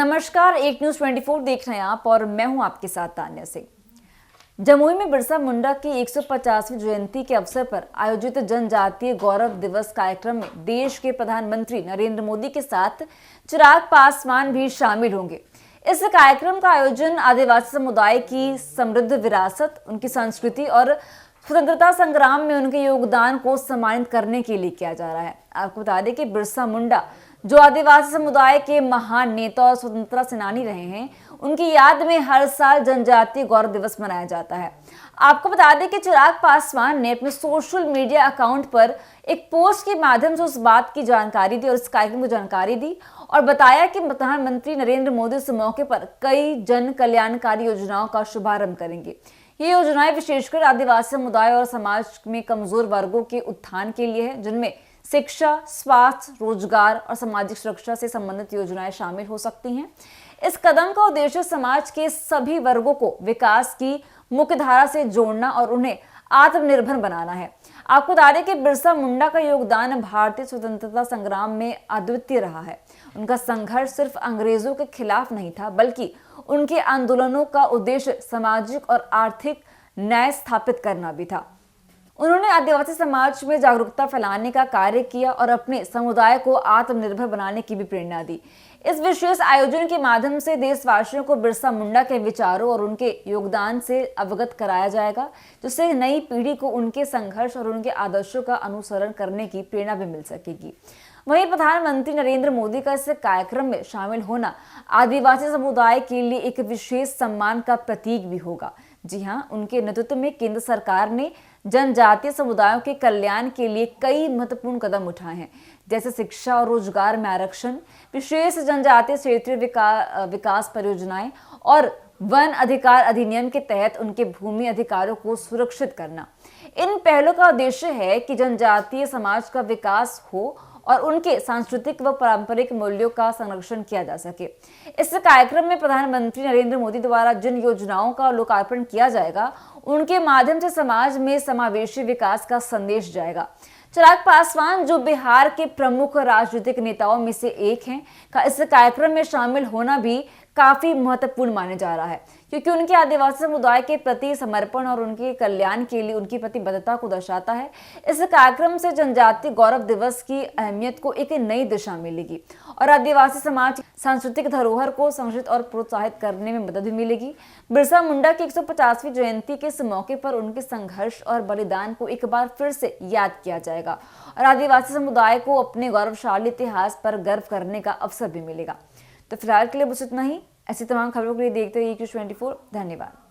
नमस्कार, एक न्यूज 24 देख रहे हैं आप और मैं हूं आपके साथ तान्या सिंह। जमुई में बिरसा मुंडा की 150वीं जयंती के अवसर पर आयोजित जनजातीय गौरव दिवस कार्यक्रम में देश के प्रधानमंत्री नरेंद्र मोदी के साथ चिराग पासवान भी शामिल होंगे। इस कार्यक्रम का आयोजन आदिवासी समुदाय की समृद्ध विरासत, उनकी संस्कृति और स्वतंत्रता संग्राम में उनके योगदान को सम्मानित करने के लिए किया जा रहा है। आपको बता दें कि बिरसा मुंडा, जो आदिवासी समुदाय के महान नेता और स्वतंत्रता सेनानी रहे हैं, उनकी याद में हर साल जनजातीय गौरव दिवस मनाया जाता है। आपको बता दें कि चिराग पासवान ने अपने सोशल मीडिया अकाउंट पर एक पोस्ट के माध्यम से उस बात की जानकारी दी और इस कार्यक्रम की जानकारी दी और बताया कि प्रधानमंत्री नरेंद्र मोदी इस मौके पर कई जन कल्याणकारी योजनाओं का शुभारंभ करेंगे। ये योजनाएं विशेषकर आदिवासी समुदाय और समाज में कमजोर वर्गों के उत्थान के लिए है, जिनमें शिक्षा, स्वास्थ्य, रोजगार और सामाजिक सुरक्षा से संबंधित योजनाएं शामिल हो सकती हैं। इस कदम का उद्देश्य समाज के सभी वर्गों को विकास की मुख्यधारा से जोड़ना और उन्हें आत्मनिर्भर बनाना है। आपको बता दें कि बिरसा मुंडा का योगदान भारतीय स्वतंत्रता संग्राम में अद्वितीय रहा है। उनका संघर्ष सिर्फ अंग्रेजों के खिलाफ नहीं था, बल्कि उनके आंदोलनों का उद्देश्य सामाजिक और आर्थिक न्याय स्थापित करना भी था। उन्होंने आदिवासी समाज में जागरूकता फैलाने का कार्य किया और अपने समुदाय को आत्मनिर्भर बनाने की भी प्रेरणा दी। इस विशेष आयोजन के माध्यम से देशवासियों को बिरसा मुंडा के विचारों और उनके योगदान से अवगत कराया जाएगा, जिससे नई पीढ़ी को उनके संघर्ष और उनके आदर्शों का अनुसरण करने की प्रेरणा भी मिल सकेगी। वहीं प्रधानमंत्री नरेंद्र मोदी का इस कार्यक्रम में शामिल होना आदिवासी समुदाय के लिए एक विशेष सम्मान का प्रतीक भी होगा। जी हाँ, उनके नेतृत्व में केंद्र सरकार ने जनजातीय समुदायों के कल्याण के लिए कई महत्वपूर्ण कदम उठाए हैं, जैसे शिक्षा और रोजगार में आरक्षण, विशेष जनजातीय क्षेत्रीय विकास परियोजनाएं और वन अधिकार अधिनियम के तहत उनके भूमि अधिकारों को सुरक्षित करना। इन पहलों का उद्देश्य है कि जनजातीय समाज का विकास हो और उनके सांस्कृतिक व पारंपरिक मूल्यों का संरक्षण किया जा सके। इस कार्यक्रम में प्रधानमंत्री नरेंद्र मोदी द्वारा जिन योजनाओं का लोकार्पण किया जाएगा, उनके माध्यम से समाज में समावेशी विकास का संदेश जाएगा। चिराग पासवान, जो बिहार के प्रमुख राजनीतिक नेताओं में से एक हैं, का इस कार्यक्रम में शामिल होना भी काफी महत्वपूर्ण माने जा रहा है, क्योंकि उनके आदिवासी समुदाय के प्रति समर्पण और उनके कल्याण के लिए उनकी प्रतिबद्धता को दर्शाता है। इस कार्यक्रम से जनजातीय गौरव दिवस की अहमियत को एक नई दिशा मिलेगी और आदिवासी समाज सांस्कृतिक धरोहर को संरक्षित और प्रोत्साहित करने में मदद भी मिलेगी। बिरसा मुंडा की 150वीं जयंती के इस मौके पर उनके संघर्ष और बलिदान को एक बार फिर से याद किया जाएगा और आदिवासी समुदाय को अपने गौरवशाली इतिहास पर गर्व करने का अवसर भी मिलेगा। तो फिलहाल के लिए बस इतना ही। ऐसी तमाम खबरों के लिए देखते रहिए Q24। धन्यवाद।